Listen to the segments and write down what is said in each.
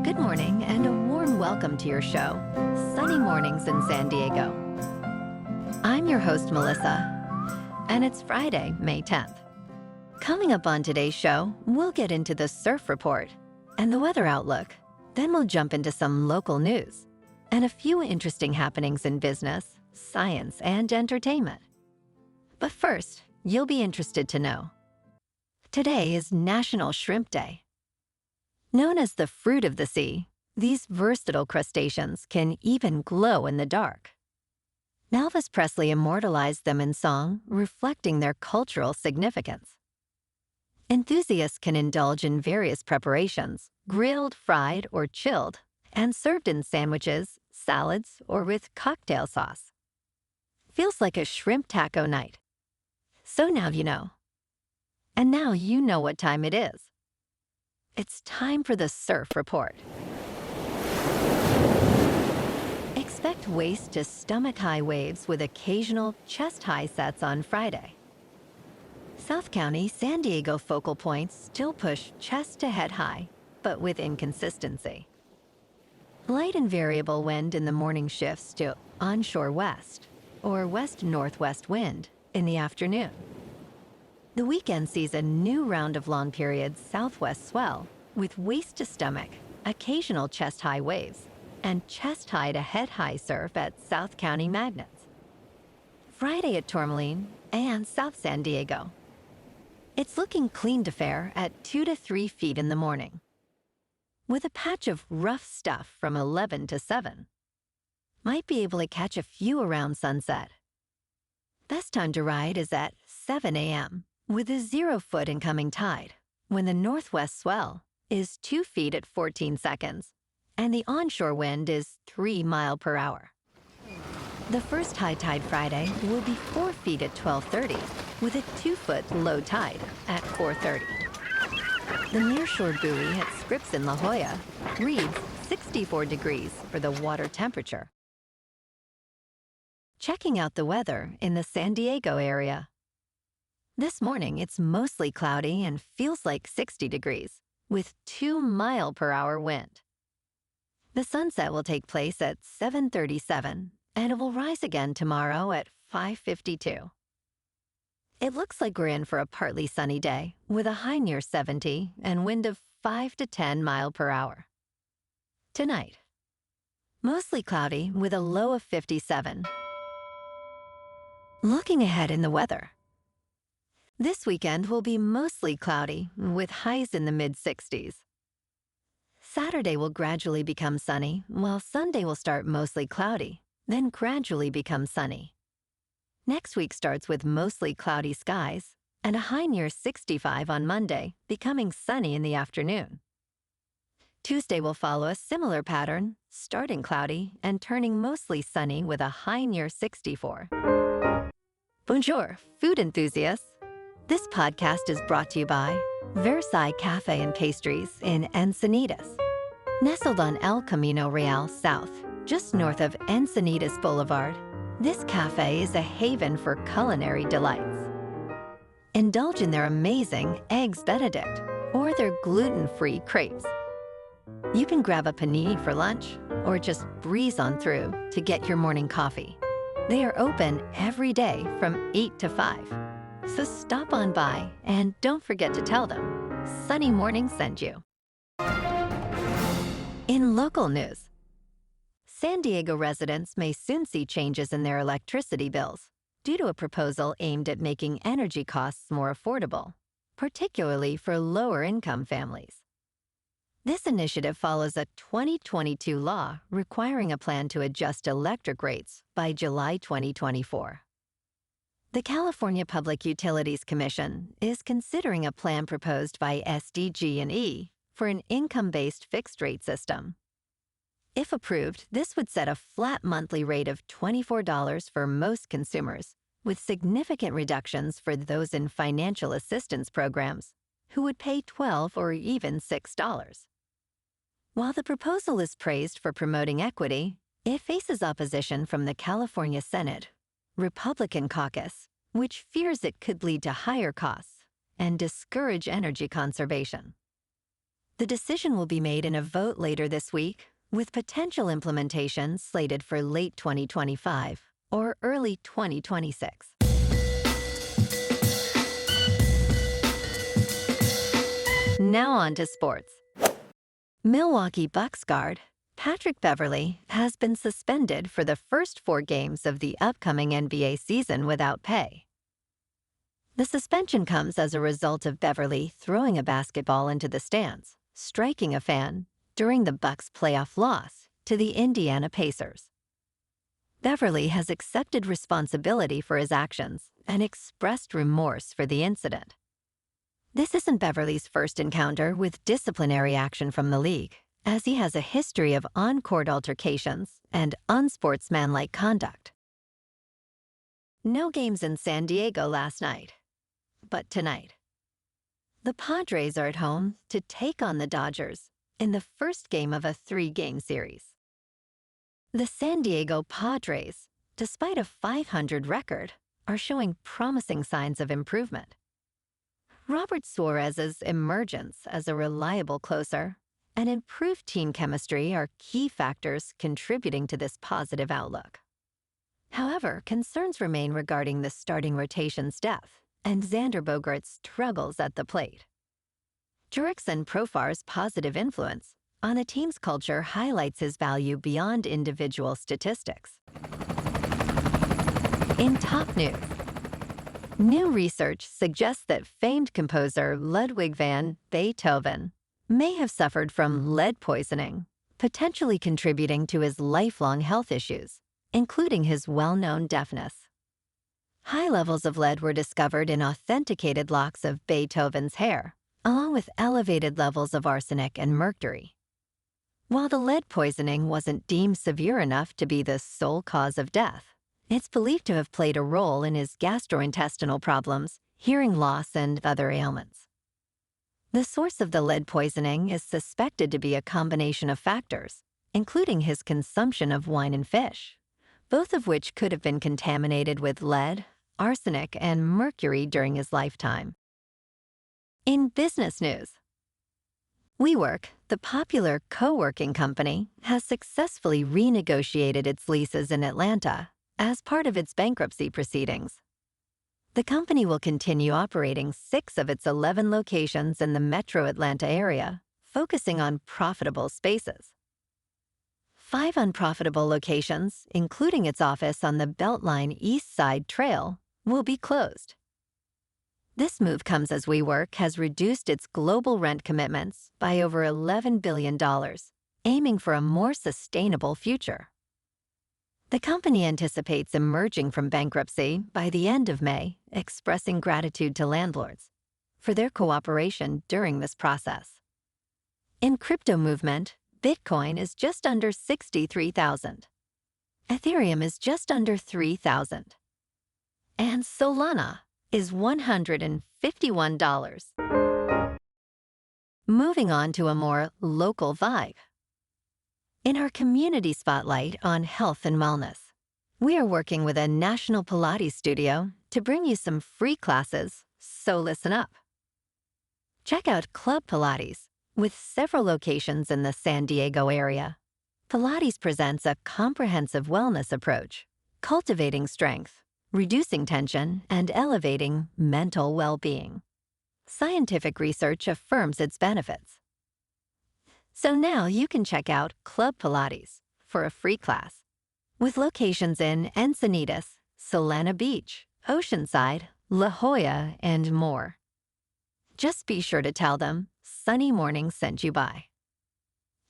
Good morning and a warm welcome to your show, Sunny Mornings in San Diego. I'm your host, Melissa, and it's Friday, May 10th. Coming up on today's show, we'll get into the surf report and the weather outlook. Then we'll jump into some local news and a few interesting happenings in business, science, and entertainment. But first, you'll be interested to know. Today is National Shrimp Day. Known as the fruit of the sea, these versatile crustaceans can even glow in the dark. Elvis Presley immortalized them in song, reflecting their cultural significance. Enthusiasts can indulge in various preparations, grilled, fried, or chilled, and served in sandwiches, salads, or with cocktail sauce. Feels like a shrimp taco night. So now you know. And now you know what time it is. It's time for the surf report. Expect waist to stomach-high waves with occasional chest-high sets on Friday. South County, San Diego focal points still push chest to head high, but with inconsistency. Light and variable wind in the morning shifts to onshore west or west-northwest wind in the afternoon. The weekend sees a new round of long period southwest swell with waist to stomach, occasional chest-high waves, and chest-high to head-high surf at South County Magnets. Friday at Tourmaline and South San Diego. It's looking clean to fair at 2 to 3 feet in the morning, with a patch of rough stuff from 11 to 7. Might be able to catch a few around sunset. Best time to ride is at 7 a.m. with a 0-foot incoming tide, when the northwest swell is 2 feet at 14 seconds, and the onshore wind is 3 miles per hour. The first high tide Friday will be 4 feet at 12:30, with a 2-foot low tide at 4:30. The nearshore buoy at Scripps in La Jolla reads 64 degrees for the water temperature. Checking out the weather in the San Diego area. This morning, it's mostly cloudy and feels like 60 degrees, with 2 miles per hour wind. The sunset will take place at 7:37, and it will rise again tomorrow at 5:52. It looks like we're in for a partly sunny day, with a high near 70 and wind of 5 to 10 miles per hour. Tonight, mostly cloudy with a low of 57. Looking ahead in the weather. This weekend will be mostly cloudy, with highs in the mid-60s. Saturday will gradually become sunny, while Sunday will start mostly cloudy, then gradually become sunny. Next week starts with mostly cloudy skies, and a high near 65 on Monday, becoming sunny in the afternoon. Tuesday will follow a similar pattern, starting cloudy and turning mostly sunny with a high near 64. Bonjour, food enthusiasts. This podcast is brought to you by Versailles Cafe and Pastries in Encinitas. Nestled on El Camino Real South, just north of Encinitas Boulevard, this cafe is a haven for culinary delights. Indulge in their amazing Eggs Benedict or their gluten-free crepes. You can grab a panini for lunch or just breeze on through to get your morning coffee. They are open every day from 8 to 5. So stop on by and don't forget to tell them Sunny Morning sent you. In local news, San Diego residents may soon see changes in their electricity bills due to a proposal aimed at making energy costs more affordable, particularly for lower-income families. This initiative follows a 2022 law requiring a plan to adjust electric rates by July 2024. The California Public Utilities Commission is considering a plan proposed by SDG&E for an income-based fixed-rate system. If approved, this would set a flat monthly rate of $24 for most consumers, with significant reductions for those in financial assistance programs, who would pay $12 or even $6. While the proposal is praised for promoting equity, it faces opposition from the California Senate Republican caucus, which fears it could lead to higher costs and discourage energy conservation. The decision will be made in a vote later this week, with potential implementation slated for late 2025 or early 2026. Now on to sports. Milwaukee Bucks guard Patrick Beverley has been suspended for the first 4 games of the upcoming NBA season without pay. The suspension comes as a result of Beverley throwing a basketball into the stands, striking a fan, during the Bucks' playoff loss to the Indiana Pacers. Beverley has accepted responsibility for his actions and expressed remorse for the incident. This isn't Beverley's first encounter with disciplinary action from the league, as he has a history of on-court altercations and unsportsmanlike conduct. No games in San Diego last night, but tonight. The Padres are at home to take on the Dodgers in the first game of a 3-game series. The San Diego Padres, despite a .500 record, are showing promising signs of improvement. Robert Suarez's emergence as a reliable closer and improved team chemistry are key factors contributing to this positive outlook. However, concerns remain regarding the starting rotation's depth and Xander Bogaerts' struggles at the plate. Jurickson Profar's positive influence on the team's culture highlights his value beyond individual statistics. In top news, new research suggests that famed composer Ludwig van Beethoven may have suffered from lead poisoning, potentially contributing to his lifelong health issues, including his well-known deafness. High levels of lead were discovered in authenticated locks of Beethoven's hair, along with elevated levels of arsenic and mercury. While the lead poisoning wasn't deemed severe enough to be the sole cause of death, it's believed to have played a role in his gastrointestinal problems, hearing loss, and other ailments. The source of the lead poisoning is suspected to be a combination of factors, including his consumption of wine and fish, both of which could have been contaminated with lead, arsenic, and mercury during his lifetime. In business news, WeWork, the popular co-working company, has successfully renegotiated its leases in Atlanta as part of its bankruptcy proceedings. The company will continue operating 6 of its 11 locations in the metro Atlanta area, focusing on profitable spaces. 5 unprofitable locations, including its office on the Beltline East Side Trail, will be closed. This move comes as WeWork has reduced its global rent commitments by over $11 billion, aiming for a more sustainable future. The company anticipates emerging from bankruptcy by the end of May, expressing gratitude to landlords for their cooperation during this process. In crypto movement, Bitcoin is just under 63,000. Ethereum is just under 3,000. And Solana is $151. Moving on to a more local vibe. In our community spotlight on health and wellness, we are working with a national Pilates studio to bring you some free classes, so listen up. Check out Club Pilates, with several locations in the San Diego area. Pilates presents a comprehensive wellness approach, cultivating strength, reducing tension, and elevating mental well-being. Scientific research affirms its benefits. So now you can check out Club Pilates for a free class, with locations in Encinitas, Solana Beach, Oceanside, La Jolla, and more. Just be sure to tell them Sunny Morning sent you by.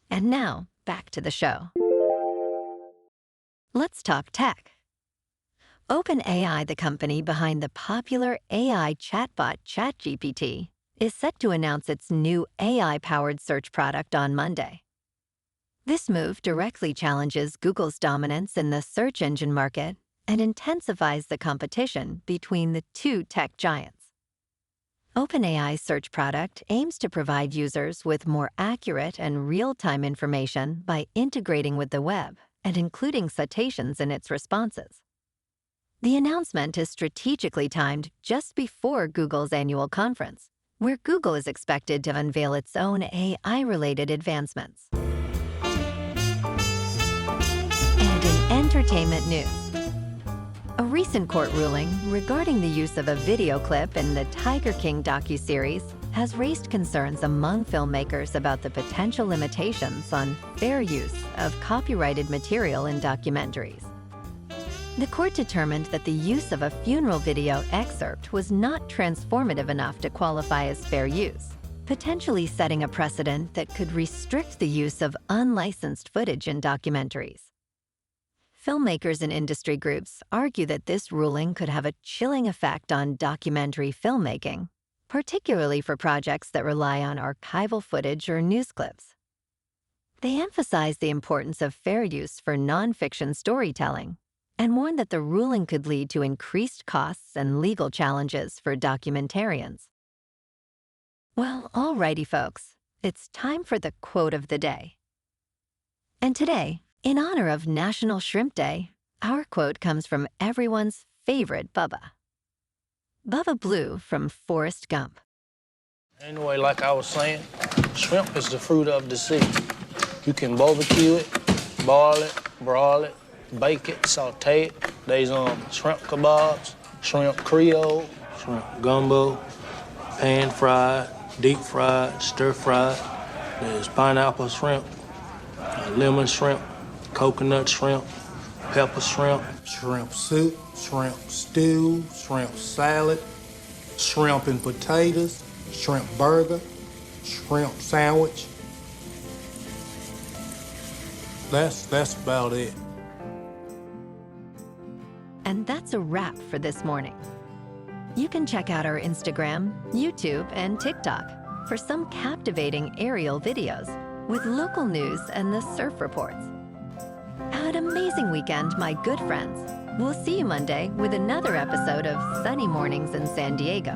And now, back to the show. Let's talk tech. OpenAI, the company behind the popular AI chatbot ChatGPT, is set to announce its new AI-powered search product on Monday. This move directly challenges Google's dominance in the search engine market and intensifies the competition between the 2 tech giants. OpenAI's search product aims to provide users with more accurate and real-time information by integrating with the web and including citations in its responses. The announcement is strategically timed just before Google's annual conference, where Google is expected to unveil its own AI-related advancements. And in entertainment news, a recent court ruling regarding the use of a video clip in the Tiger King docuseries has raised concerns among filmmakers about the potential limitations on fair use of copyrighted material in documentaries. The court determined that the use of a funeral video excerpt was not transformative enough to qualify as fair use, potentially setting a precedent that could restrict the use of unlicensed footage in documentaries. Filmmakers and industry groups argue that this ruling could have a chilling effect on documentary filmmaking, particularly for projects that rely on archival footage or news clips. They emphasize the importance of fair use for nonfiction storytelling and warn that the ruling could lead to increased costs and legal challenges for documentarians. Well, alrighty, folks, it's time for the quote of the day. And today, in honor of National Shrimp Day, our quote comes from everyone's favorite Bubba. Bubba Blue from Forrest Gump. Anyway, like I was saying, shrimp is the fruit of the sea. You can barbecue it, boil it, broil it, bake it, saute it. There's shrimp kebabs, shrimp creole, shrimp gumbo, pan fried, deep fried, stir fried. There's pineapple shrimp, lemon shrimp, coconut shrimp, pepper shrimp, shrimp soup, shrimp stew, shrimp salad, shrimp and potatoes, shrimp burger, shrimp sandwich. That's about it. And that's a wrap for this morning. You can check out our Instagram, YouTube, and TikTok for some captivating aerial videos with local news and the surf reports. Have an amazing weekend, my good friends. We'll see you Monday with another episode of Sunny Mornings in San Diego.